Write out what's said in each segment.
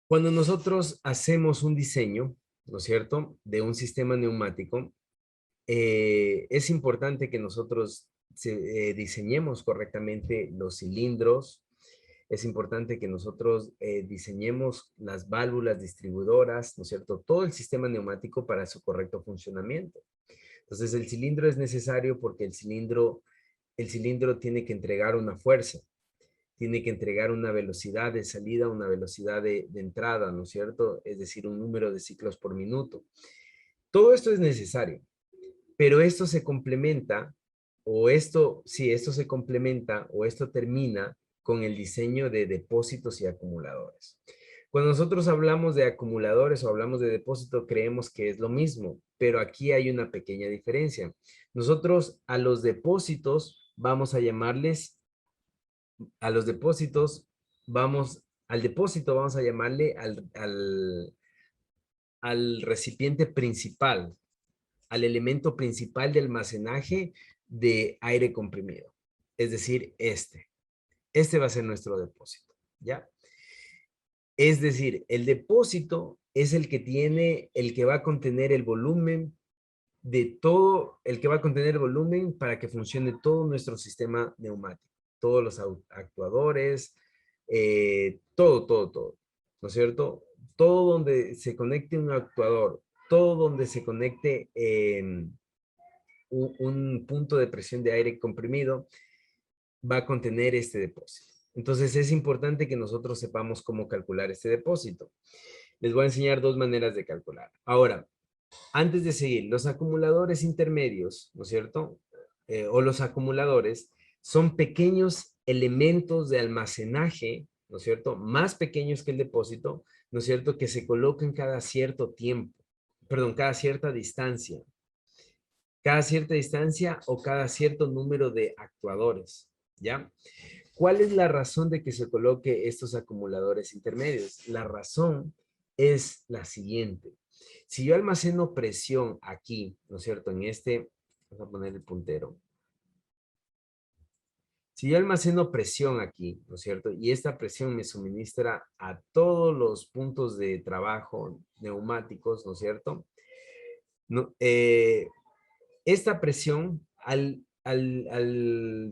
Cuando nosotros hacemos un diseño, ¿no es cierto?, de un sistema neumático, es importante que nosotros diseñemos correctamente los cilindros, es importante que nosotros diseñemos las válvulas distribuidoras, ¿no es cierto?, todo el sistema neumático para su correcto funcionamiento. Entonces, el cilindro es necesario porque el cilindro tiene que entregar una fuerza, tiene que entregar una velocidad de salida, una velocidad de entrada, ¿no es cierto? Es decir, un número de ciclos por minuto. Todo esto es necesario, pero esto se complementa, esto se complementa o esto termina con el diseño de depósitos y acumuladores. Cuando nosotros hablamos de acumuladores o hablamos de depósito, creemos que es lo mismo, pero aquí hay una pequeña diferencia. Nosotros a los depósitos vamos a llamarles, a los depósitos al depósito vamos a llamarle al recipiente principal, al elemento principal de almacenaje de aire comprimido. Es decir, este va a ser nuestro depósito, ¿ya? Es decir, el depósito es el que va a contener el volumen de todo, el que va a contener el volumen para que funcione todo nuestro sistema neumático, todos los actuadores, todo, ¿no es cierto? Todo donde se conecte un actuador, todo donde se conecte un punto de presión de aire comprimido, va a contener este depósito. Entonces es importante que nosotros sepamos cómo calcular este depósito. Les voy a enseñar dos maneras de calcular. Ahora, antes de seguir, los acumuladores intermedios, ¿no es cierto? O los acumuladores son pequeños elementos de almacenaje, ¿no es cierto? Más pequeños que el depósito, ¿no es cierto? Que se colocan cada cierto tiempo, perdón, cada cierta distancia o cada cierto número de actuadores, ¿ya? ¿Cuál es la razón de que se coloque estos acumuladores intermedios? La razón es la siguiente. Si yo almaceno presión aquí, ¿no es cierto? Vamos a poner el puntero. Si yo almaceno presión aquí, ¿no es cierto? Y esta presión me suministra a todos los puntos de trabajo neumáticos, ¿no es cierto? No, esta presión, al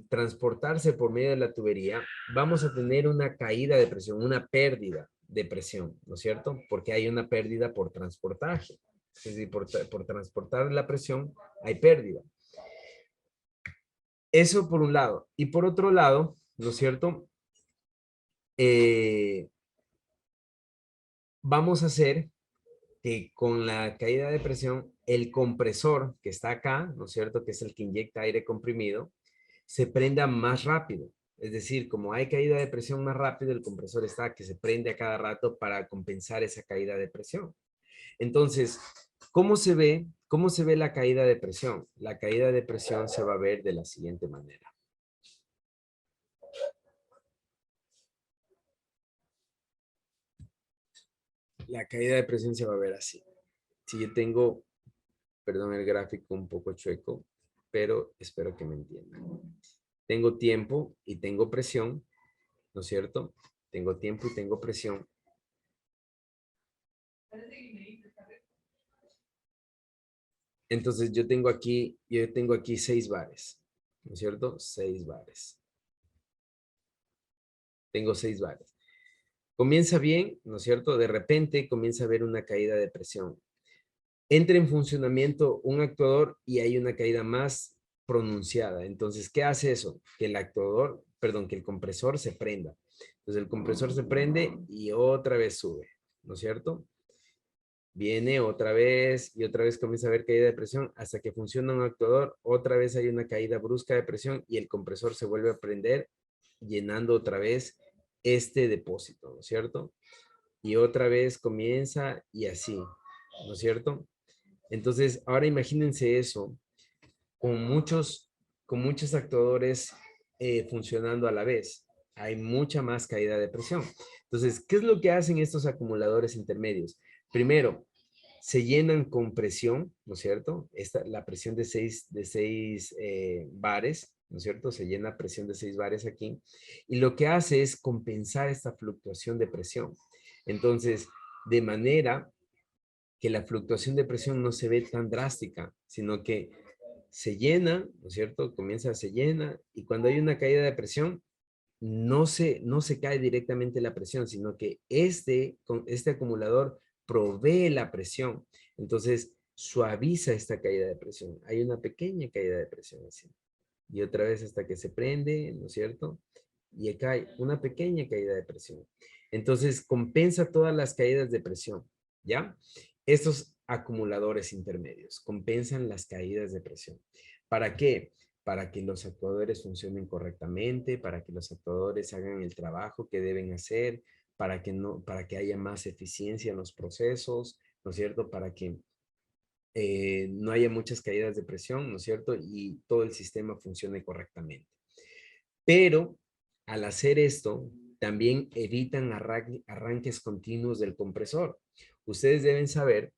transportarse por medio de la tubería, vamos a tener una caída de presión, una pérdida de presión, ¿no es cierto? Porque hay una pérdida por transportaje. Es decir, por transportar la presión hay pérdida. Eso por un lado. Y por otro lado, ¿no es cierto? Eh, Vamos a hacer que con la caída de presión, el compresor que está acá, ¿no es cierto? Que es el que inyecta aire comprimido, se prenda más rápido. Es decir, como hay caída de presión más rápido, el compresor está que se prende a cada rato para compensar esa caída de presión. Entonces, ¿cómo se ve? ¿Cómo se ve la caída de presión? La caída de presión se va a ver de la siguiente manera. La caída de presión se va a ver así. Si yo tengo, perdón, el gráfico un poco chueco, pero espero que me entiendan. Tengo tiempo y tengo presión, ¿no es cierto? Tengo tiempo y tengo presión. Entonces yo tengo aquí 6 bares, ¿no es cierto? 6 bares. Tengo 6 bares. Comienza bien, ¿no es cierto? De repente comienza a haber una caída de presión. Entra en funcionamiento un actuador y hay una caída más pronunciada. Entonces, ¿qué hace eso? Que que el compresor se prenda. Entonces, el compresor se prende y otra vez sube, ¿no es cierto? Viene otra vez y otra vez comienza a haber caída de presión hasta que funciona un actuador, otra vez hay una caída brusca de presión y el compresor se vuelve a prender llenando otra vez este depósito, ¿no es cierto? Y otra vez comienza y así, ¿no es cierto? Entonces, ahora imagínense eso con muchos actuadores funcionando a la vez. Hay mucha más caída de presión. Entonces, ¿qué es lo que hacen estos acumuladores intermedios? Primero, se llenan con presión, ¿no es cierto? La presión de seis bares, ¿no es cierto? Se llena presión de 6 bares aquí. Y lo que hace es compensar esta fluctuación de presión. Entonces, de manera que la fluctuación de presión no se ve tan drástica, sino que se llena, ¿no es cierto? Se llena, y cuando hay una caída de presión, no se cae directamente la presión, sino que este acumulador provee la presión. Entonces, suaviza esta caída de presión. Hay una pequeña caída de presión así. Y otra vez hasta que se prende, ¿no es cierto? Y acá hay una pequeña caída de presión. Entonces, compensa todas las caídas de presión, ¿ya? Estos acumuladores intermedios compensan las caídas de presión. ¿Para qué? Para que los actuadores funcionen correctamente, para que los actuadores hagan el trabajo que deben hacer, para que haya más eficiencia en los procesos, ¿no es cierto? Para que no haya muchas caídas de presión, ¿no es cierto? Y todo el sistema funcione correctamente. Pero al hacer esto, también evitan arranques continuos del compresor. Ustedes deben saber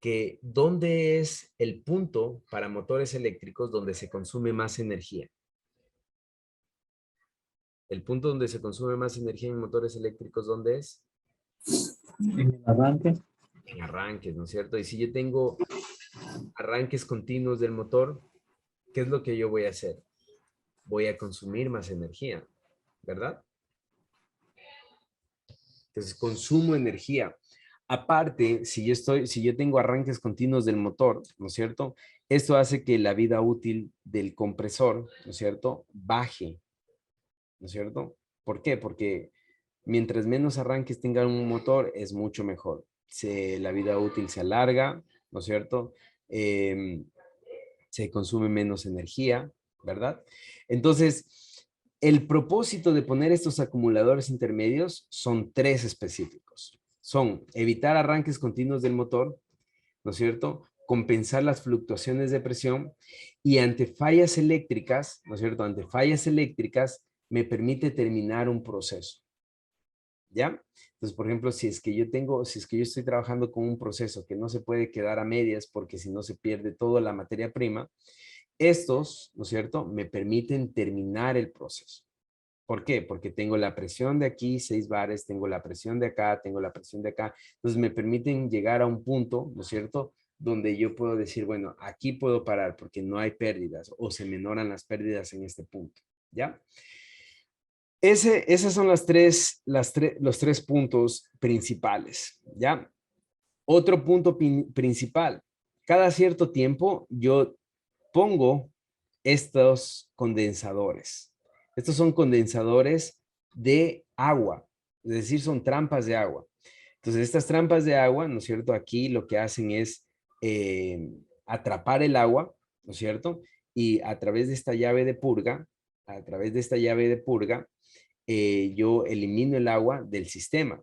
que dónde es el punto para motores eléctricos donde se consume más energía. El punto donde se consume más energía en motores eléctricos, ¿dónde es? En el arranque. En arranques, ¿no es cierto? Y si yo tengo arranques continuos del motor, ¿qué es lo que yo voy a hacer? Voy a consumir más energía, ¿verdad? Entonces consumo energía. Aparte, si yo tengo arranques continuos del motor, ¿no es cierto? Esto hace que la vida útil del compresor, ¿no es cierto? Baje, ¿no es cierto? ¿Por qué? Porque mientras menos arranques tenga un motor, es mucho mejor. La vida útil se alarga, ¿no es cierto? Em, Se consume menos energía, ¿verdad? Entonces, el propósito de poner estos acumuladores intermedios son tres específicos. Son evitar arranques continuos del motor, ¿no es cierto? Compensar las fluctuaciones de presión y ante fallas eléctricas, ¿no es cierto? Ante fallas eléctricas me permite terminar un proceso, ¿ya? Entonces, por ejemplo, si es que yo estoy trabajando con un proceso que no se puede quedar a medias porque si no se pierde toda la materia prima, estos, ¿no es cierto?, me permiten terminar el proceso. ¿Por qué? Porque tengo la presión de aquí, 6 bares, tengo la presión de acá, tengo la presión de acá. Entonces me permiten llegar a un punto, ¿no es cierto?, donde yo puedo decir, bueno, aquí puedo parar porque no hay pérdidas o se menoran las pérdidas en este punto, ¿ya? Esas son los tres puntos principales, ¿ya? Otro punto principal. Cada cierto tiempo yo pongo estos condensadores. Estos son condensadores de agua, es decir, son trampas de agua. Entonces, estas trampas de agua, ¿no es cierto? Aquí lo que hacen es atrapar el agua, ¿no es cierto? Y a través de esta llave de purga, a través de esta llave de purga, yo elimino el agua del sistema.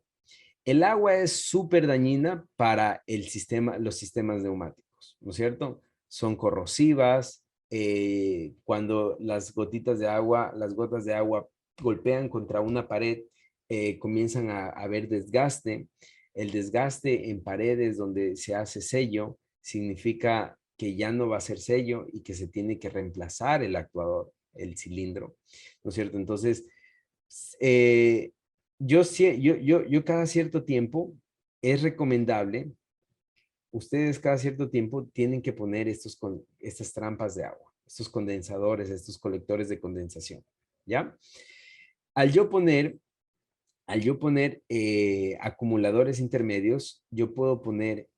El agua es súper dañina para los sistemas neumáticos, ¿no es cierto? Son corrosivas. Cuando las gotitas de agua, las gotas de agua golpean contra una pared, comienzan a haber desgaste. El desgaste en paredes donde se hace sello significa que ya no va a ser sello y que se tiene que reemplazar el actuador, el cilindro, ¿no es cierto? Entonces, eh, yo cada cierto tiempo es recomendable, ustedes cada cierto tiempo tienen que poner estas trampas de agua, estos condensadores, estos colectores de condensación, ¿ya? Al yo poner, acumuladores intermedios, yo puedo poner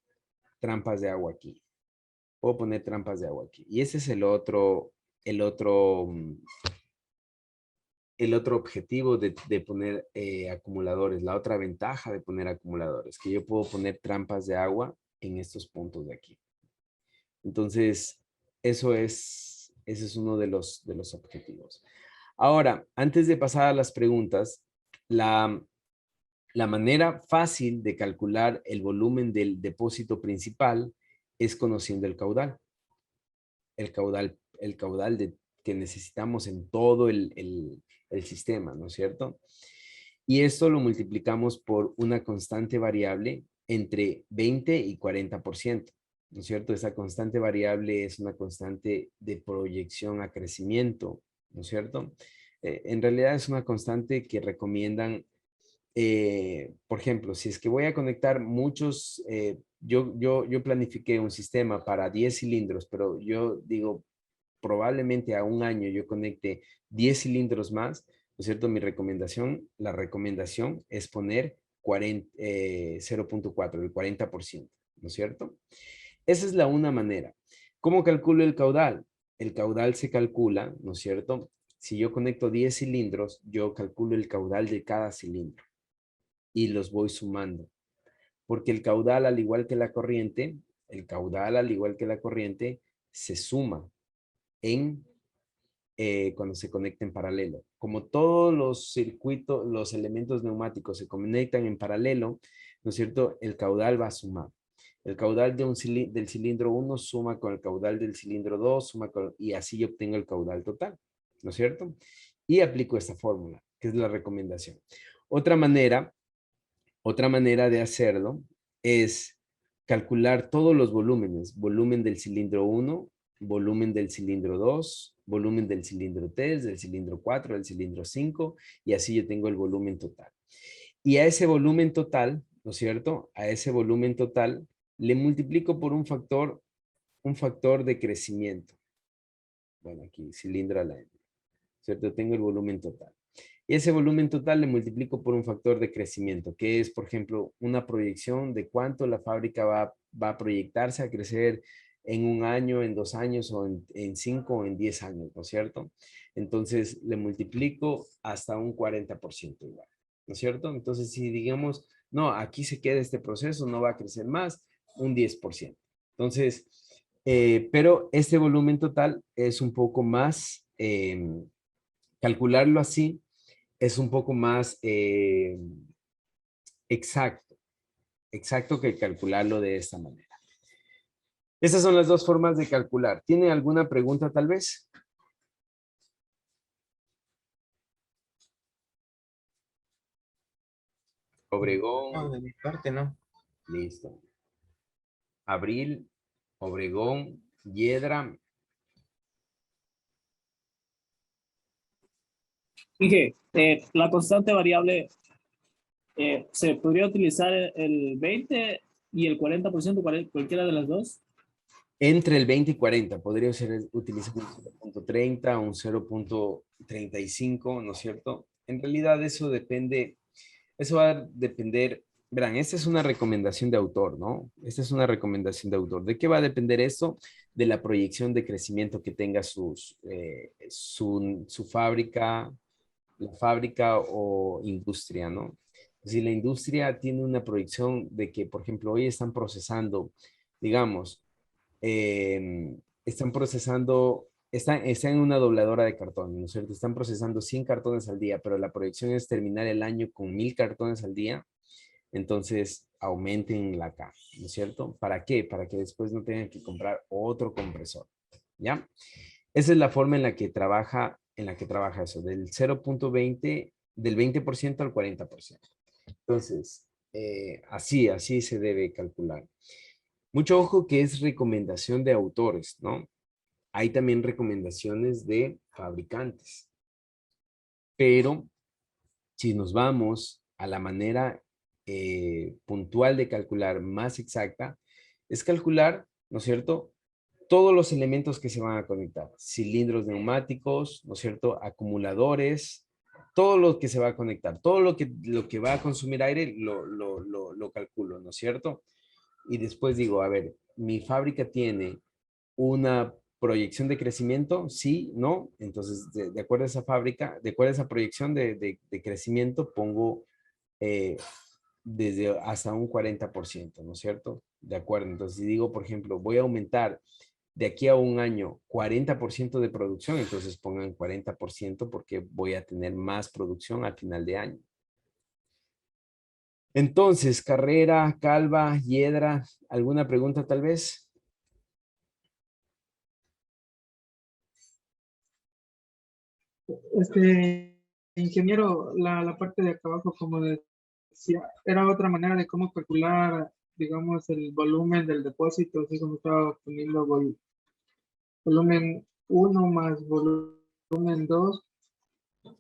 trampas de agua aquí. Puedo poner trampas de agua aquí. Y ese es el otro, el otro objetivo de poner acumuladores, la otra ventaja de poner acumuladores, que yo puedo poner trampas de agua en estos puntos de aquí. Entonces, ese es uno de los objetivos. Ahora, antes de pasar a las preguntas, la manera fácil de calcular el volumen del depósito principal es conociendo el caudal. El caudal que necesitamos en todo el sistema, ¿no es cierto? Y esto lo multiplicamos por una constante variable entre 20 y 40%, ¿no es cierto? Esa constante variable es una constante de proyección a crecimiento, ¿no es cierto? En realidad es una constante que recomiendan por ejemplo, si es que voy a conectar muchos, yo planifiqué un sistema para 10 cilindros, pero yo digo, probablemente a un año yo conecte 10 cilindros más, ¿no es cierto? La recomendación es poner 0.4, el 40%, ¿no es cierto? Esa es la una manera. ¿Cómo calculo el caudal? El caudal se calcula, ¿no es cierto? Si yo conecto 10 cilindros, yo calculo el caudal de cada cilindro y los voy sumando. Porque el caudal, al igual que la corriente, se suma en cuando se conecta en paralelo. Como todos los circuitos, los elementos neumáticos se conectan en paralelo, ¿no es cierto? El caudal va a sumar. El caudal del cilindro 1 suma con el caudal del cilindro 2, y así yo obtengo el caudal total, ¿no es cierto? Y aplico esta fórmula, que es la recomendación. Otra manera de hacerlo es calcular todos los volúmenes, volumen del cilindro 1, volumen del cilindro 2, volumen del cilindro 3, del cilindro 4, del cilindro 5, y así yo tengo el volumen total. Y a ese volumen total, ¿no es cierto? A ese volumen total le multiplico por un factor de crecimiento. Bueno, aquí cilindro a la N, ¿cierto? Tengo el volumen total. Y ese volumen total le multiplico por un factor de crecimiento, que es, por ejemplo, una proyección de cuánto la fábrica va a proyectarse a crecer en un año, en 2 años, o en 5 o en 10 años, ¿no es cierto? Entonces, le multiplico hasta un 40% igual, ¿no es cierto? Entonces, si digamos, no, aquí se queda este proceso, no va a crecer más, un 10%. Entonces, pero este volumen total es un poco más, calcularlo así, es un poco más exacto, exacto que calcularlo de esta manera. Esas son las dos formas de calcular. ¿Tiene alguna pregunta tal vez? No, Obregón, de mi parte no. listo. Abril, Obregón, Hiedra. Dije, la constante variable, ¿se podría utilizar el 20 y el 40%, cualquiera de las dos? Entre el 20 y 40, podría utilizar un 0.30, un 0.35, ¿no es cierto? En realidad eso va a depender, verán, esta es una recomendación de autor, ¿no? Esta es una recomendación de autor. ¿De qué va a depender esto? De la proyección de crecimiento que tenga su fábrica, la fábrica o industria, ¿no? Si la industria tiene una proyección de que, por ejemplo, hoy están procesando, digamos, están procesando, están en una dobladora de cartón, ¿no es cierto? Están procesando 100 cartones al día, pero la proyección es terminar el año con 1000 cartones al día, entonces aumenten la caja, ¿no es cierto? ¿Para qué? Para que después no tengan que comprar otro compresor, ¿ya? Esa es la forma en la que trabaja eso, del 0.20, del 20% al 40%. Entonces, así se debe calcular. Mucho ojo que es recomendación de autores, ¿no? Hay también recomendaciones de fabricantes. Pero si nos vamos a la manera puntual de calcular más exacta, es calcular, ¿no es cierto? Todos los elementos que se van a conectar, cilindros neumáticos, ¿no es cierto? Acumuladores, todo lo que se va a conectar, todo lo que va a consumir aire, lo calculo, ¿no es cierto? Y después digo, a ver, mi fábrica tiene una proyección de crecimiento, sí, no. Entonces, de acuerdo a esa fábrica, de acuerdo a esa proyección de crecimiento, pongo eh, desde hasta un 40%, ¿no es cierto? De acuerdo. Entonces, si digo, por ejemplo, voy a aumentar de aquí a un año 40% de producción, entonces pongan 40% porque voy a tener más producción al final de año. Entonces, Carrera, Calva, Hiedra, ¿alguna pregunta tal vez? Ingeniero, la parte de acá abajo, como decía, era otra manera de cómo calcular, digamos, el volumen del depósito, así como estaba poniendo volumen 1 más volumen 2.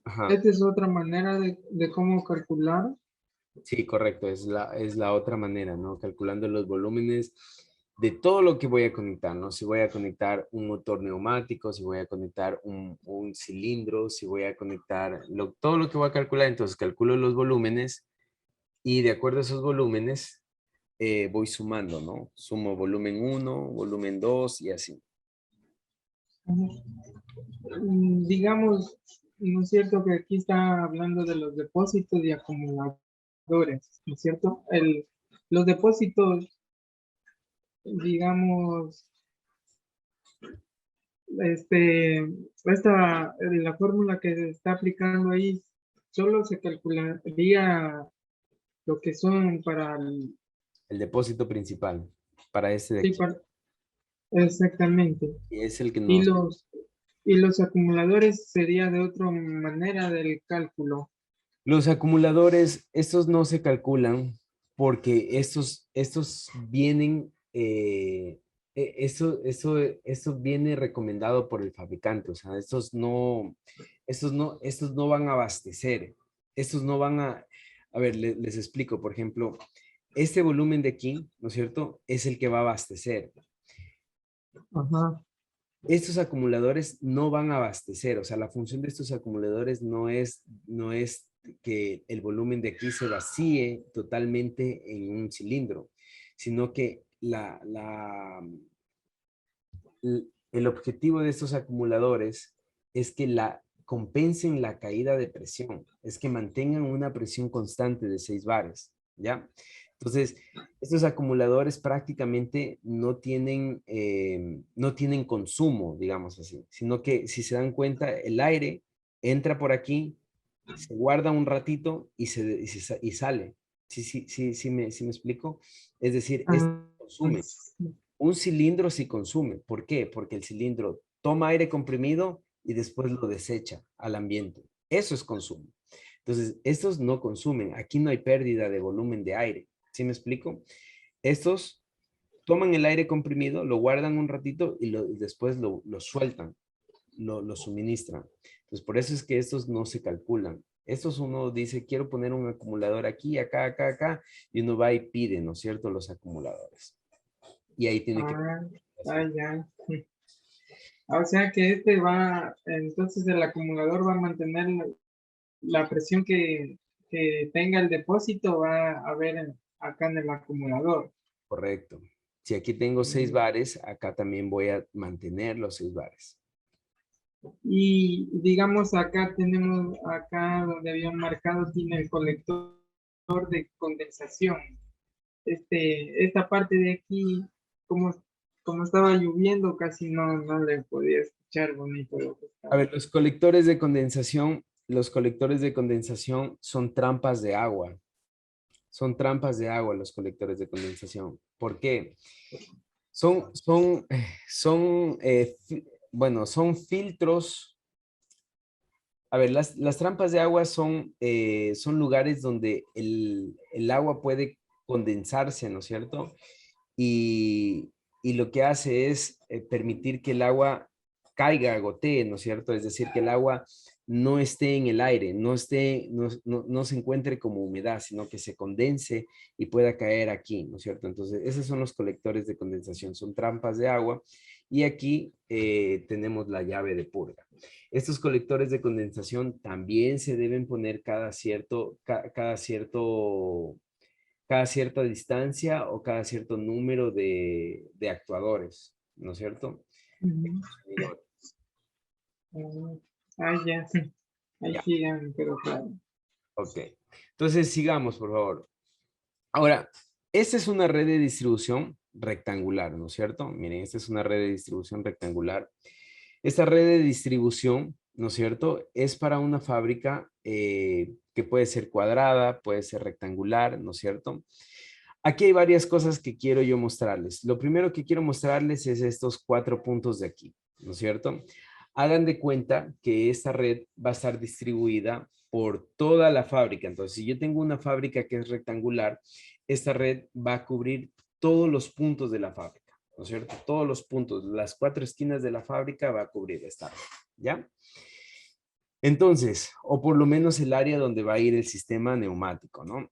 Ajá. Esta es otra manera de cómo calcular. Sí, correcto, es la otra manera, ¿no? Calculando los volúmenes de todo lo que voy a conectar, ¿no? Si voy a conectar un motor neumático, si voy a conectar un cilindro, si voy a conectar todo lo que voy a calcular, entonces calculo los volúmenes y de acuerdo a esos volúmenes voy sumando, ¿no? Sumo volumen uno, volumen 2 y así. Digamos, ¿no es cierto que aquí está hablando de los depósitos y acumuladores? ¿No es cierto? Los depósitos, digamos, la fórmula que se está aplicando ahí, solo se calcularía lo que son para el, El depósito principal para este de sí, aquí. exactamente. Y es el que Y nos... los acumuladores sería de otra manera del cálculo. Los acumuladores, estos no se calculan porque estos vienen, esto viene recomendado por el fabricante, o sea, estos no van a abastecer, estos no van a ver, les explico, por ejemplo, este volumen de aquí, ¿no es cierto? Es el que va a abastecer. Ajá. Estos acumuladores no van a abastecer, o sea, la función de estos acumuladores no es que el volumen de aquí se vacíe totalmente en un cilindro, sino que el objetivo de estos acumuladores es que compensen la caída de presión, es que mantengan una presión constante de 6 bares, ¿ya? Entonces, estos acumuladores prácticamente no tienen consumo, digamos así, sino que si se dan cuenta, el aire entra por aquí, se guarda un ratito y sale. Sí me explico. Es decir, es Ah, consume. Un cilindro sí consume. ¿Por qué? Porque el cilindro toma aire comprimido y después lo desecha al ambiente. Eso es consumo. Entonces, estos no consumen. Aquí no hay pérdida de volumen de aire. ¿Sí me explico? Estos toman el aire comprimido, lo guardan un ratito y después lo sueltan, lo suministran. Entonces, por eso es que estos no se calculan. Estos uno dice, quiero poner un acumulador aquí, acá, acá, acá, y uno va y pide, ¿no es cierto?, los acumuladores. Y ahí tiene que... ah, ya. O sea que este va, entonces el acumulador va a mantener la presión que tenga el depósito, va a haber acá en el acumulador. Correcto. Si aquí tengo 6 Mm. bares, acá también voy a mantener los 6 bares. Y digamos acá tenemos, acá donde habían marcado, tiene el colector de condensación. Esta parte de aquí, como, como estaba lloviendo, casi no le podía escuchar bonito lo que A estaba. ver, los colectores de condensación son trampas de agua. Son trampas de agua los colectores de condensación. ¿Por qué? Bueno, son filtros. A ver, las trampas de agua son lugares donde el agua puede condensarse, ¿no es cierto? Y lo que hace es permitir que el agua caiga, gotee, ¿no es cierto? Es decir, que el agua no esté en el aire, no se encuentre como humedad, sino que se condense y pueda caer aquí, ¿no es cierto? Entonces, esos son los colectores de condensación, son trampas de agua y aquí tenemos la llave de purga. Estos colectores de condensación también se deben poner cada cierta distancia o cada cierto número de actuadores, ¿no es cierto? Ujú. Ya, sí. Ahí Ya, sí, ya me quedó claro. ok. Entonces sigamos, por favor. Ahora, esta es una red de distribución rectangular, ¿no es cierto? Miren, esta es una red de distribución rectangular. Esta red de distribución, ¿no es cierto? Es para una fábrica que puede ser cuadrada, puede ser rectangular, ¿no es cierto? Aquí hay varias cosas que quiero yo mostrarles. Lo primero que quiero mostrarles es estos 4 puntos de aquí, ¿no es cierto? Hagan de cuenta que esta red va a estar distribuida por toda la fábrica. Entonces, si yo tengo una fábrica que es rectangular, esta red va a cubrir todos los puntos de la fábrica, ¿no es cierto? Todos los puntos, las 4 esquinas de la fábrica va a cubrir esta red, ¿ya? Entonces, o por lo menos el área donde va a ir el sistema neumático, ¿no?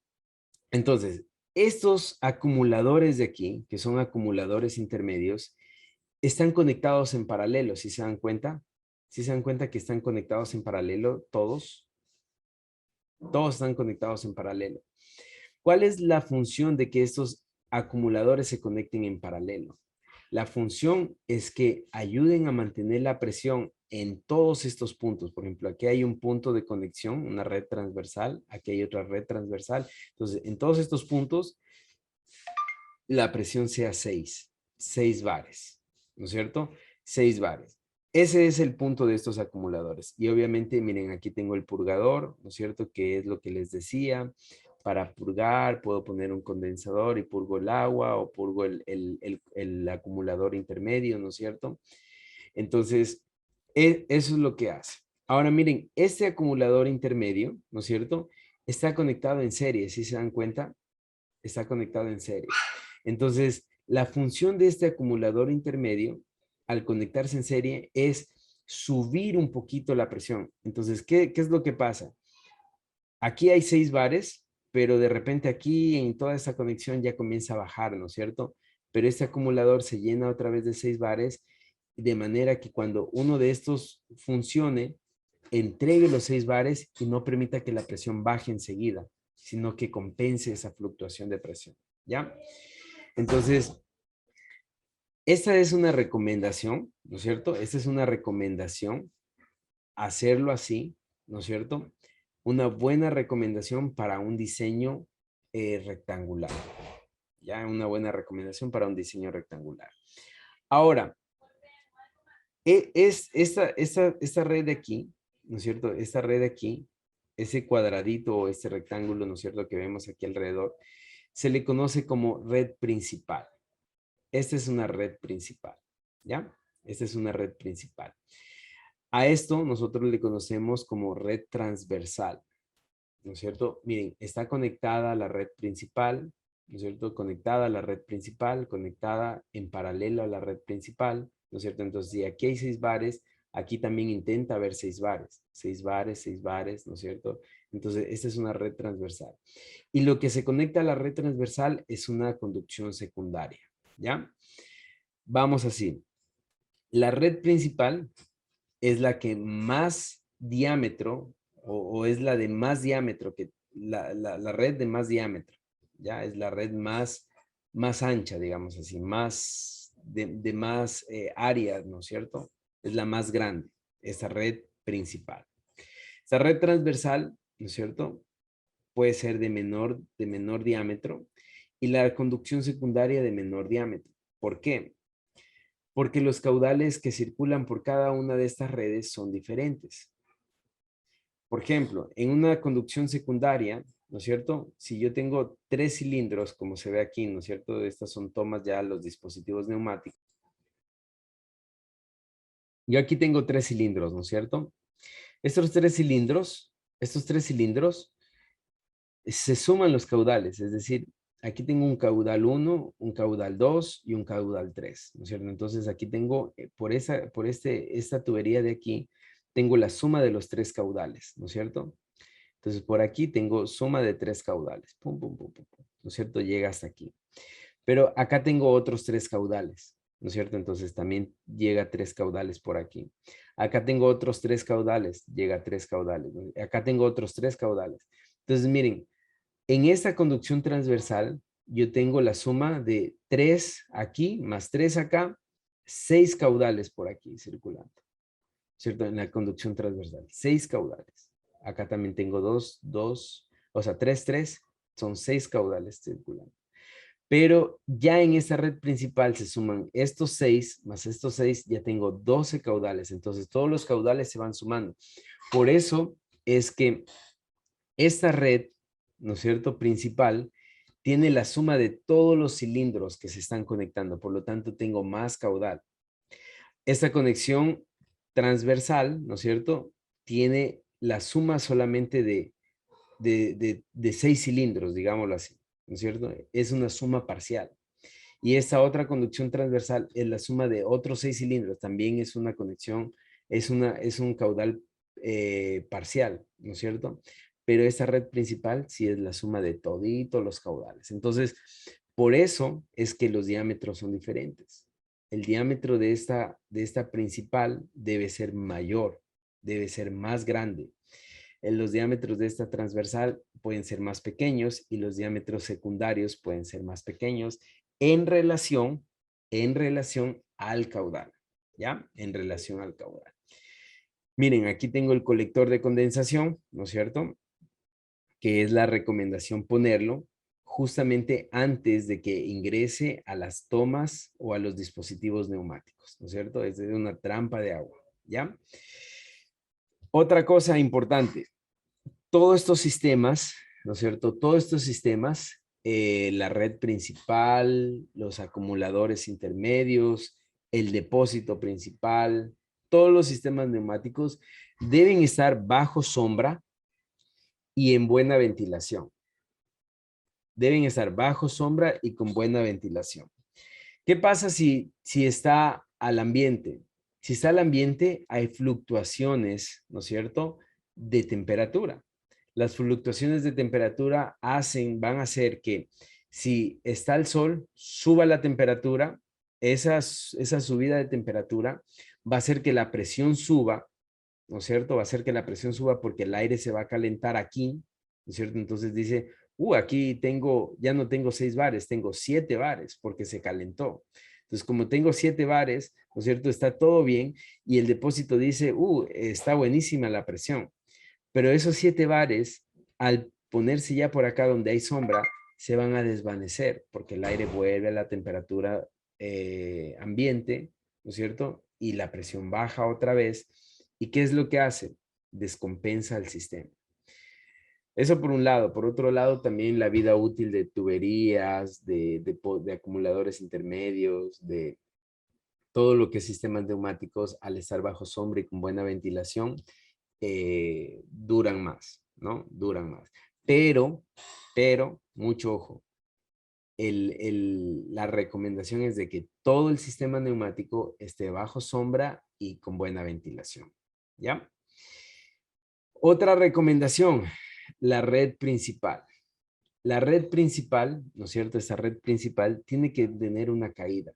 Entonces, estos acumuladores de aquí, que son acumuladores intermedios, están conectados en paralelo, ¿sí se dan cuenta? ¿Sí se dan cuenta que están conectados en paralelo todos? Todos están conectados en paralelo. ¿Cuál es la función de que estos acumuladores se conecten en paralelo? La función es que ayuden a mantener la presión en todos estos puntos. Por ejemplo, aquí hay un punto de conexión, una red transversal, aquí hay otra red transversal. Entonces, en todos estos puntos, la presión sea 6 bares, ¿no es cierto? 6 bares. Ese es el punto de estos acumuladores. Y obviamente, miren, aquí tengo el purgador, ¿no es cierto? Que es lo que les decía. Para purgar, puedo poner un condensador y purgo el agua o purgo el acumulador intermedio, ¿no es cierto? Entonces, eso es lo que hace. Ahora miren, este acumulador intermedio, ¿no es cierto? Está conectado en serie, ¿sí se dan cuenta? Está conectado en serie. Entonces, la función de este acumulador intermedio, al conectarse en serie, es subir un poquito la presión. Entonces, ¿qué es lo que pasa? Aquí hay 6 bares, pero de repente aquí en toda esta conexión ya comienza a bajar, ¿no es cierto? Pero este acumulador se llena otra vez de 6 bares, de manera que cuando uno de estos funcione, entregue los 6 bares y no permita que la presión baje enseguida, sino que compense esa fluctuación de presión, ¿ya? Entonces, esta es una recomendación, ¿no es cierto? Esta es una recomendación, hacerlo así, ¿no es cierto? Una buena recomendación para un diseño rectangular. Ya, una buena recomendación para un diseño rectangular. Ahora, esta red de aquí, ¿no es cierto? Esta red de aquí, ese cuadradito o este rectángulo, ¿no es cierto? Que vemos aquí alrededor, se le conoce como red principal. Esta es una red principal, ¿ya? Esta es una red principal. A esto nosotros le conocemos como red transversal, ¿no es cierto? Miren, está conectada a la red principal, ¿no es cierto? Conectada a la red principal, conectada en paralelo a la red principal, ¿no es cierto? Entonces, si aquí hay 6 bares, aquí también intenta haber 6 bares, 6 bares, 6 bares, ¿no es cierto? Entonces, esta es una red transversal. Y lo que se conecta a la red transversal es una conducción secundaria, ¿ya? Vamos así. La red principal es la que más diámetro o es la de más diámetro que la red de más diámetro, ya es la red más ancha, digamos así, más de más área, ¿no es cierto? Es la más grande, esa red principal. Esta red transversal, ¿no es cierto? Puede ser de menor diámetro y la conducción secundaria de menor diámetro. ¿Por qué? Porque los caudales que circulan por cada una de estas redes son diferentes. Por ejemplo, en una conducción secundaria, ¿no es cierto? Si yo tengo 3 cilindros, como se ve aquí, ¿no es cierto? Estas son tomas ya de los dispositivos neumáticos. Yo aquí tengo 3 cilindros, ¿no es cierto? Estos tres cilindros, se suman los caudales, es decir, aquí tengo un caudal 1, un caudal 2 y un caudal 3, ¿no es cierto? Entonces aquí tengo, esta tubería de aquí, tengo la suma de los 3 caudales, ¿no es cierto? Entonces por aquí tengo suma de 3 caudales, pum, pum, pum, pum, pum, ¿no es cierto? Llega hasta aquí. Pero acá tengo otros 3 caudales, ¿no es cierto? Entonces también llega 3 caudales por aquí. Acá tengo otros 3 caudales, llega 3 caudales. ¿No? Acá tengo otros 3 caudales. Entonces miren, en esta conducción transversal, yo tengo la suma de 3 aquí, más 3 acá, 6 caudales por aquí circulando, ¿cierto? En la conducción transversal, 6 caudales. Acá también tengo 2, o sea, 3, son 6 caudales circulando. Pero ya en esta red principal se suman estos 6 más estos 6, ya tengo 12 caudales. Entonces todos los caudales se van sumando. Por eso es que esta red, ¿no es cierto?, principal, tiene la suma de todos los cilindros que se están conectando. Por lo tanto, tengo más caudal. Esta conexión transversal, ¿no es cierto?, tiene la suma solamente de 6 cilindros, digámoslo así, ¿no es cierto? Es una suma parcial. Y esta otra conducción transversal es la suma de otros 6 cilindros. También es una conexión, es un caudal parcial, ¿no es cierto? pero esta red principal sí es la suma de toditos los caudales. Entonces, por eso es que los diámetros son diferentes. El diámetro de esta principal debe ser mayor, debe ser más grande. Los diámetros de esta transversal pueden ser más pequeños y los diámetros secundarios pueden ser más pequeños en relación al caudal, ¿ya? En relación al caudal. Miren, aquí tengo el colector de condensación, ¿no es cierto? Que es la recomendación ponerlo justamente antes de que ingrese a las tomas o a los dispositivos neumáticos, ¿no es cierto? Es una trampa de agua, ¿ya? Otra cosa importante, todos estos sistemas, ¿no es cierto? Todos estos sistemas, la red principal, los acumuladores intermedios, el depósito principal, todos los sistemas neumáticos deben estar bajo sombra y en buena ventilación. Deben estar bajo sombra y con buena ventilación. ¿Qué pasa si está al ambiente? Si está al ambiente, hay fluctuaciones, ¿no es cierto?, de temperatura. Las fluctuaciones de temperatura van a hacer que si está el sol, suba la temperatura, esa subida de temperatura va a hacer que la presión suba, ¿no es cierto? Va a hacer que la presión suba porque el aire se va a calentar aquí, ¿no es cierto? Entonces dice, aquí ya no tengo 6 bares, tengo 7 bares porque se calentó. Entonces, como tengo 7 bares, ¿no es cierto? Está todo bien y el depósito dice, está buenísima la presión. Pero esos 7 bares, al ponerse ya por acá donde hay sombra, se van a desvanecer porque el aire vuelve a la temperatura ambiente, ¿no es cierto? Y la presión baja otra vez. ¿Y qué es lo que hace? Descompensa el sistema. Eso por un lado. Por otro lado, también la vida útil de tuberías, de acumuladores intermedios, de todo lo que es sistemas neumáticos, al estar bajo sombra y con buena ventilación, duran más, ¿no? Duran más. Pero, mucho ojo. La recomendación es de que todo el sistema neumático esté bajo sombra y con buena ventilación, ¿ya? Otra recomendación, la red principal. La red principal, ¿no es cierto? Esta red principal tiene que tener una caída.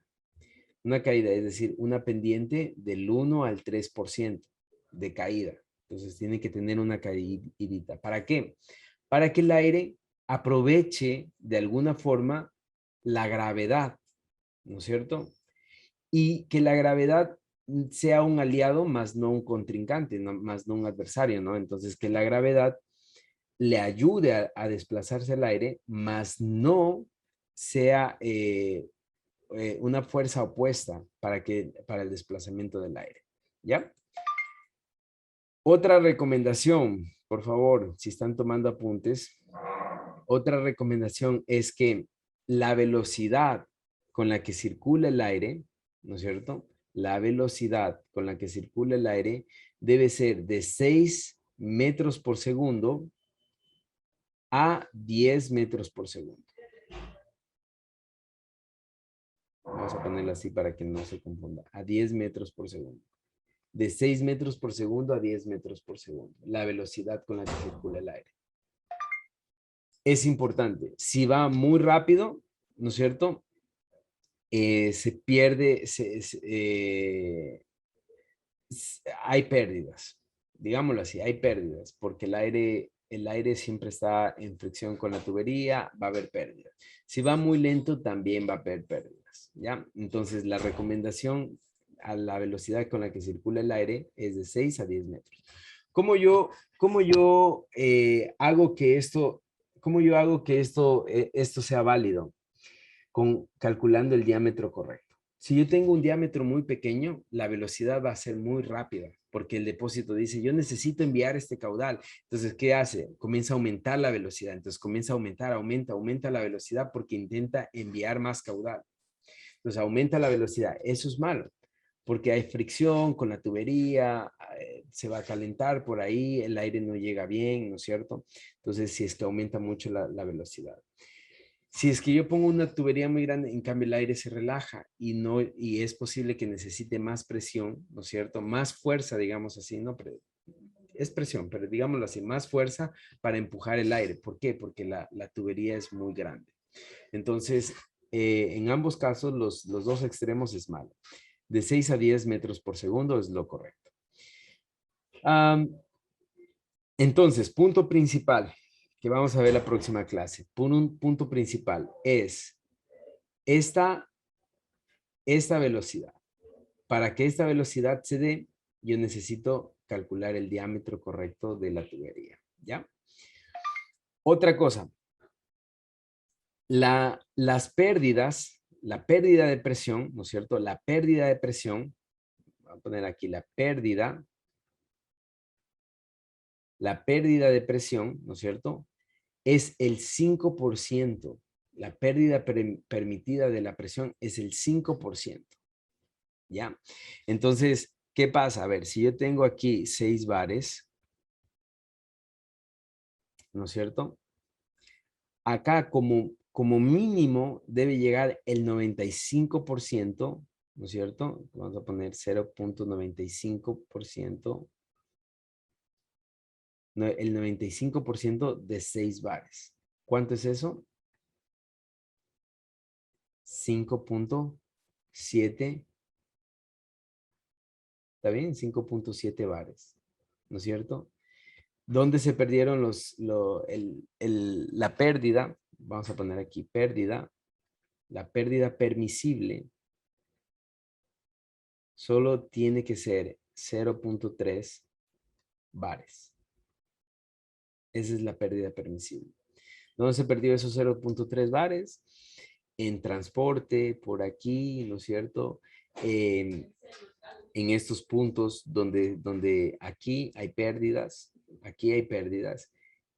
Una caída, es decir, una pendiente del 1 al 3% de caída. Entonces tiene que tener una caídita. ¿Para qué? Para que el aire aproveche de alguna forma la gravedad, ¿no es cierto? Y que la gravedad sea un aliado más no un contrincante, más no un adversario, ¿no? Entonces que la gravedad le ayude a desplazarse el aire, más no sea una fuerza opuesta para el desplazamiento del aire, ¿ya? Otra recomendación, por favor, si están tomando apuntes, otra recomendación es que la velocidad con la que circula el aire, ¿no es cierto? La velocidad con la que circula el aire debe ser de 6 metros por segundo a 10 metros por segundo. Vamos a ponerlo así para que no se confunda. A 10 metros por segundo. De 6 metros por segundo a 10 metros por segundo. La velocidad con la que circula el aire. Es importante. Si va muy rápido, ¿no es cierto? Se pierde, hay pérdidas. Digámoslo así, hay pérdidas. Porque el aire siempre está en fricción con la tubería, va a haber pérdidas. Si va muy lento, también va a haber pérdidas, ¿ya? Entonces, la recomendación a la velocidad con la que circula el aire es de 6 a 10 metros. ¿Cómo yo hago que esto sea válido? Calculando el diámetro correcto. Si yo tengo un diámetro muy pequeño, la velocidad va a ser muy rápida, porque el depósito dice, yo necesito enviar este caudal. Entonces, ¿qué hace? Comienza a aumentar la velocidad. Entonces, comienza a aumentar, aumenta la velocidad porque intenta enviar más caudal. Entonces, aumenta la velocidad. Eso es malo, porque hay fricción con la tubería, se va a calentar por ahí, el aire no llega bien, ¿no es cierto? Entonces, si es que aumenta mucho la velocidad. Si es que yo pongo una tubería muy grande, en cambio el aire se relaja y es posible que necesite más presión, ¿no es cierto? Más fuerza, digamos así, ¿no? es presión, pero digámoslo así, más fuerza para empujar el aire. ¿Por qué? Porque la tubería es muy grande. Entonces, en ambos casos, los dos extremos es malo. De 6 a 10 metros por segundo es lo correcto. Entonces, punto principal que vamos a ver la próxima clase. Punto principal es esta velocidad. Para que esta velocidad se dé, yo necesito calcular el diámetro correcto de la tubería. ¿Ya? Otra cosa. Las pérdidas, la pérdida de presión, ¿no es cierto? La pérdida de presión, voy a poner aquí la pérdida de presión, ¿no es cierto? Es el 5%. La pérdida permitida de la presión es el 5%. ¿Ya? Entonces, ¿qué pasa? A ver, si yo tengo aquí 6 bares, ¿no es cierto? Acá como mínimo debe llegar el 95%, ¿no es cierto? Vamos a poner 0.95%. El 95% de 6 bares. ¿Cuánto es eso? 5.7. ¿Está bien? 5.7 bares. ¿No es cierto? ¿Dónde se perdieron la pérdida? Vamos a poner aquí pérdida. La pérdida permisible solo tiene que ser 0.3 bares. Esa es la pérdida permisible. ¿Dónde se perdió esos 0.3 bares? En transporte, por aquí, ¿no es cierto? En estos puntos donde aquí hay pérdidas,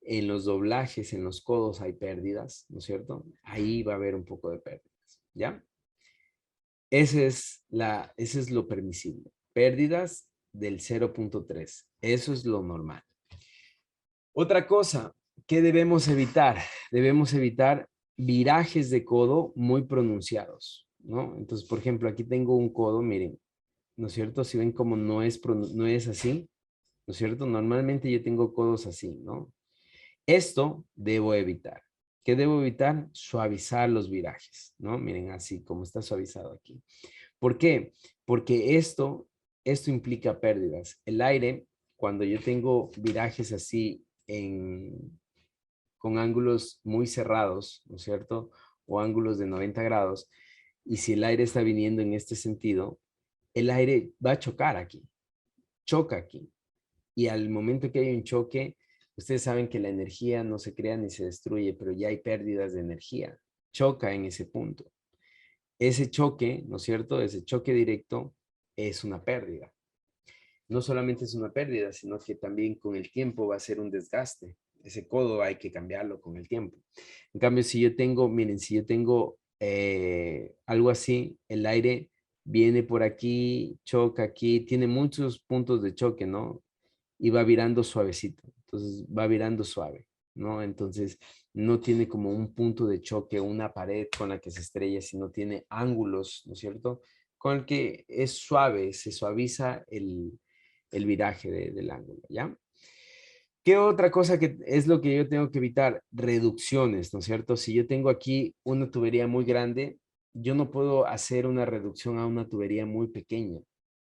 en los doblajes, en los codos hay pérdidas, ¿no es cierto? Ahí va a haber un poco de pérdidas, ¿ya? Ese es lo permisible. Pérdidas del 0.3. Eso es lo normal. Otra cosa que debemos evitar. Debemos evitar virajes de codo muy pronunciados, ¿no? Entonces, por ejemplo, aquí tengo un codo, miren, ¿no es cierto? Si ven como no es así, ¿no es cierto? Normalmente yo tengo codos así, ¿no? Esto debo evitar. ¿Qué debo evitar? Suavizar los virajes, ¿no? Miren, así como está suavizado aquí. ¿Por qué? Porque esto implica pérdidas. El aire, cuando yo tengo virajes así con ángulos muy cerrados, ¿no es cierto? O ángulos de 90 grados, y si el aire está viniendo en este sentido, el aire va a chocar aquí, choca aquí. Y al momento que hay un choque, ustedes saben que la energía no se crea ni se destruye, pero ya hay pérdidas de energía. Choca en ese punto. Ese choque, ¿no es cierto? Ese choque directo es una pérdida. No solamente es una pérdida, sino que también con el tiempo va a ser un desgaste. Ese codo hay que cambiarlo con el tiempo. En cambio, si yo tengo, miren, si yo tengo algo así, el aire viene por aquí, choca aquí, tiene muchos puntos de choque, ¿no? Y va virando suavecito. Entonces va virando suave, ¿no? Entonces no tiene como un punto de choque, una pared con la que se estrella, sino tiene ángulos, ¿no es cierto? Con el que es suave, se suaviza el viraje del ángulo, ¿ya? ¿Qué otra cosa que es lo que yo tengo que evitar? Reducciones, ¿no es cierto? Si yo tengo aquí una tubería muy grande, yo no puedo hacer una reducción a una tubería muy pequeña,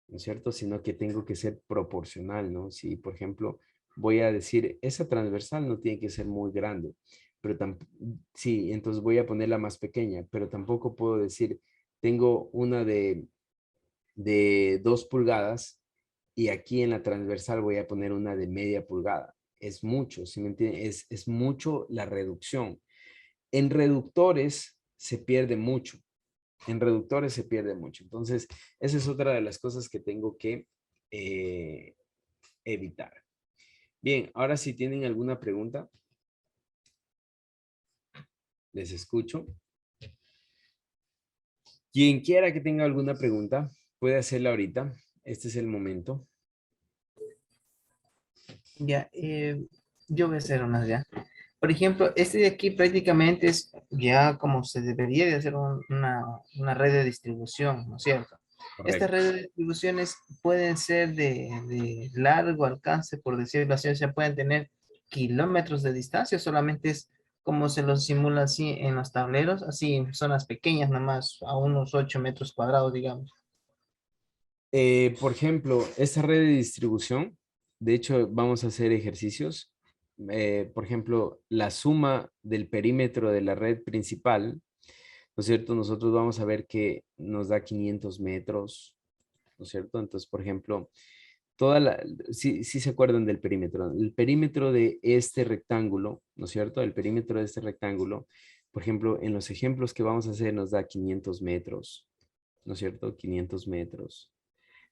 ¿no es cierto? Sino que tengo que ser proporcional, ¿no? Si, por ejemplo, voy a decir, esa transversal no tiene que ser muy grande, pero sí, entonces voy a ponerla más pequeña, pero tampoco puedo decir, tengo una de 2 pulgadas y aquí en la transversal voy a poner una de media pulgada. Es mucho, ¿sí me entienden? Es mucho la reducción. En reductores se pierde mucho. En reductores se pierde mucho. Entonces, esa es otra de las cosas que tengo que evitar. Bien, ahora si tienen alguna pregunta, les escucho. Quien quiera que tenga alguna pregunta, puede hacerla ahorita. Este es el momento. Ya, yo voy a hacer unas ya. Por ejemplo, este de aquí prácticamente es ya como se debería de hacer una red de distribución, ¿no es cierto? Estas Correcto. redes de distribuciones pueden ser de largo alcance, por decirlo así, o sea, pueden tener kilómetros de distancia, solamente es como se los simula así en los tableros, así en zonas pequeñas, nomás a unos 8 metros cuadrados, digamos. Por ejemplo, esta red de distribución, de hecho, vamos a hacer ejercicios. Por ejemplo, la suma del perímetro de la red principal, ¿no es cierto? Nosotros vamos a ver que nos da 500 metros, ¿no es cierto? Entonces, por ejemplo, sí se acuerdan del perímetro. El perímetro de este rectángulo, ¿no es cierto? El perímetro de este rectángulo, por ejemplo, en los ejemplos que vamos a hacer nos da 500 metros, ¿no es cierto? 500 metros.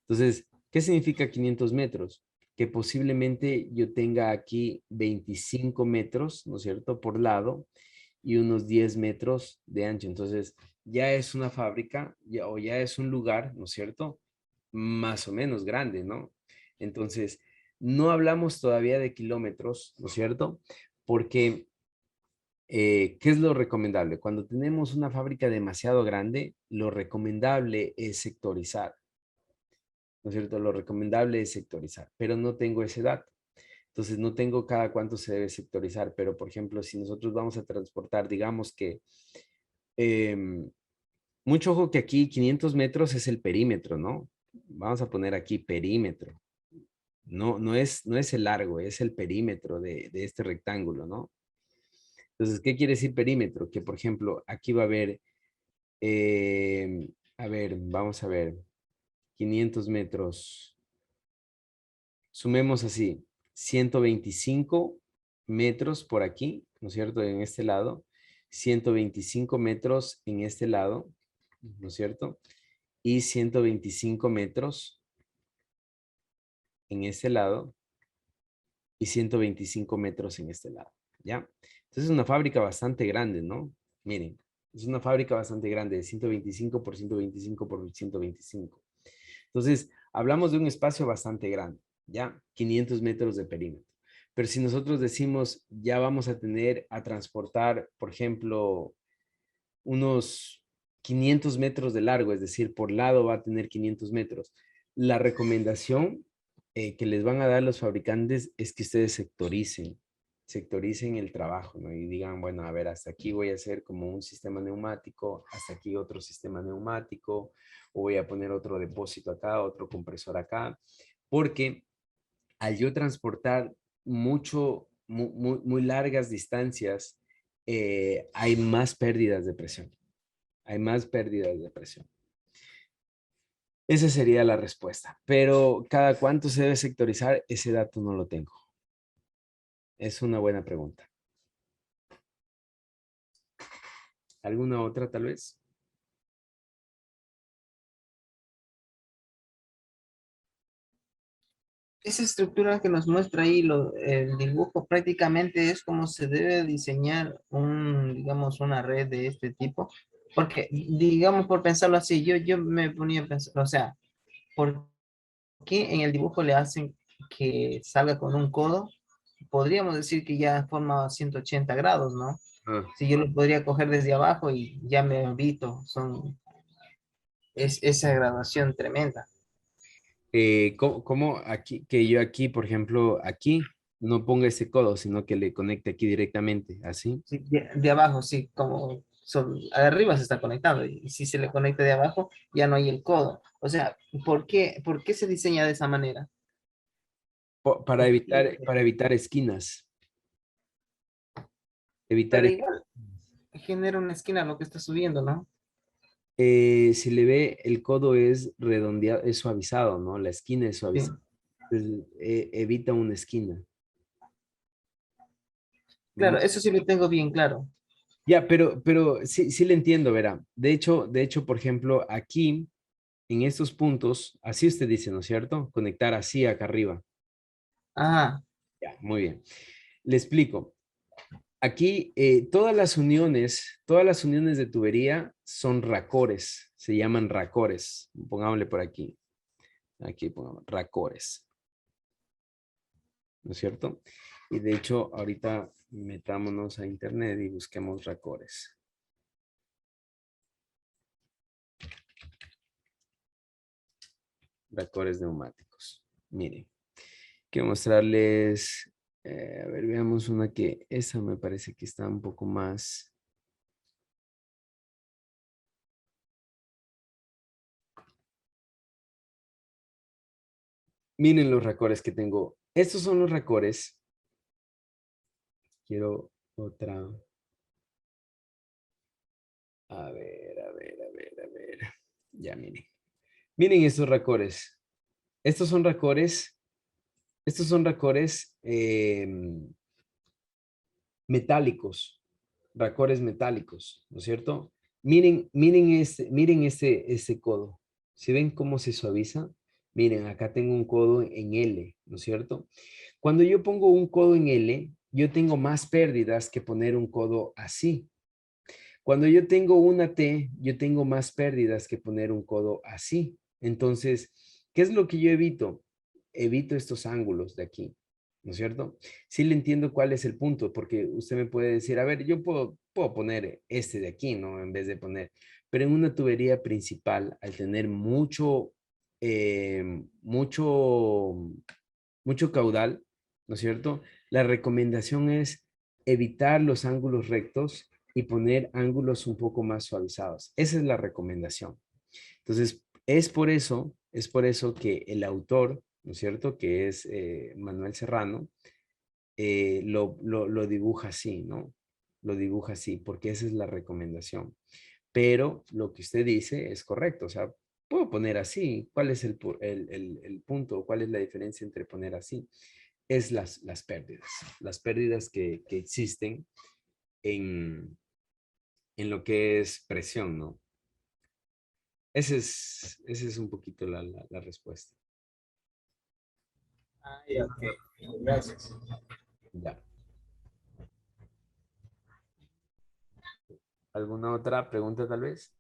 Entonces, ¿qué significa 500 metros? Que posiblemente yo tenga aquí 25 metros, ¿no es cierto? Por lado y unos 10 metros de ancho. Entonces, ya es una fábrica o ya es un lugar, ¿no es cierto? Más o menos grande, ¿no? Entonces, no hablamos todavía de kilómetros, ¿no es cierto? Porque, ¿qué es lo recomendable? Cuando tenemos una fábrica demasiado grande, lo recomendable es sectorizar. ¿No es cierto? Lo recomendable es sectorizar, pero no tengo ese dato. Entonces, no tengo cada cuánto se debe sectorizar, pero por ejemplo, si nosotros vamos a transportar, digamos que, em, mucho ojo que aquí 500 metros es el perímetro, ¿no? Vamos a poner aquí perímetro. No es el largo, es el perímetro de este rectángulo, ¿no? Entonces, ¿qué quiere decir perímetro? Que, por ejemplo, aquí va a haber, a ver, vamos a ver, 500 metros. Sumemos así, 125 metros por aquí, ¿no es cierto? En este lado, 125 metros en este lado, ¿no es cierto? Y 125 metros en este lado y 125 metros en este lado, ¿ya? Entonces es una fábrica bastante grande, ¿no? Miren, es una fábrica bastante grande, de 125 por 125 por 125. Entonces, hablamos de un espacio bastante grande, ¿ya? 500 metros de perímetro. Pero si nosotros decimos, ya vamos a tener a transportar, por ejemplo, unos 500 metros de largo, es decir, por lado va a tener 500 metros. La recomendación que les van a dar los fabricantes es que ustedes sectoricen el trabajo, ¿no? Y digan, bueno, a ver, hasta aquí voy a hacer como un sistema neumático, hasta aquí otro sistema neumático, o voy a poner otro depósito acá, otro compresor acá, porque al yo transportar muy largas distancias, hay más pérdidas de presión. Hay más pérdidas de presión. Esa sería la respuesta. Pero ¿cada cuánto se debe sectorizar? Ese dato no lo tengo. Es una buena pregunta. ¿Alguna otra tal vez? Esa estructura que nos muestra ahí el dibujo prácticamente es como se debe diseñar digamos, una red de este tipo. Porque, digamos, por pensarlo así, yo me ponía a pensar, o sea, ¿por qué en el dibujo le hacen que salga con un codo? Podríamos decir que ya forma 180 grados, ¿no? Ah, Si yo lo podría coger desde abajo y ya me evito, es esa graduación tremenda. ¿cómo aquí, que yo aquí, por ejemplo, aquí no ponga ese codo, sino que le conecte aquí directamente, así? Sí, de abajo, sí, como arriba se está conectando y si se le conecta de abajo, ya no hay el codo. O sea, por qué se diseña de esa manera? Para ¿O para evitar esquinas. Evitar, Pero igual genera una esquina lo que está subiendo, ¿no? si le ve, el codo es redondeado, es suavizado, ¿no? La esquina es Sí. suavizada. Entonces, evita una esquina. Claro, ¿No? eso sí lo tengo bien claro. Ya, pero sí le entiendo, verá. De hecho, por ejemplo, aquí, en estos puntos, así usted dice, ¿no es cierto? Conectar así acá arriba. Ah, Ya, muy bien. Le explico. Aquí, todas las uniones de tubería son racores, se llaman racores. Pongámosle por aquí. Aquí pongamos racores, ¿no es cierto? Y de hecho, ahorita metámonos a internet y busquemos racores. racores neumáticos. Miren, quiero mostrarles, a ver, veamos una que, esa me parece que está un poco más. Miren los racores que tengo. Estos son los racores. Quiero otra. A ver, a ver, a ver, a ver. Ya, miren. Miren estos racores. Estos son racores. Estos son racores metálicos. Racores metálicos, ¿no es cierto? Miren este codo. ¿Sí ven cómo se suaviza? Miren, acá tengo un codo en L, ¿no es cierto? Cuando yo pongo un codo en L, yo tengo más pérdidas que poner un codo así. Cuando yo tengo una T, yo tengo más pérdidas que poner un codo así. Entonces, ¿qué es lo que yo evito? Evito estos ángulos de aquí, ¿no es cierto? Sí le entiendo cuál es el punto, porque usted me puede decir, a ver, yo puedo poner este de aquí, ¿no? En vez de poner, pero en una tubería principal, al tener mucho caudal, ¿no es cierto? La recomendación es evitar los ángulos rectos y poner ángulos un poco más suavizados. Esa es la recomendación. Entonces, es por eso que el autor, ¿no es cierto? Que es Manuel Serrano, lo dibuja así, ¿no? Lo dibuja así, porque esa es la recomendación. Pero lo que usted dice es correcto, o sea, puedo poner así. ¿Cuál es el punto? ¿Cuál es la diferencia entre poner así? Es las pérdidas que existen en lo que es presión, ¿no? Esa es un poquito la respuesta. Ah, ya, ok. Gracias. Ya. ¿Alguna otra pregunta tal vez?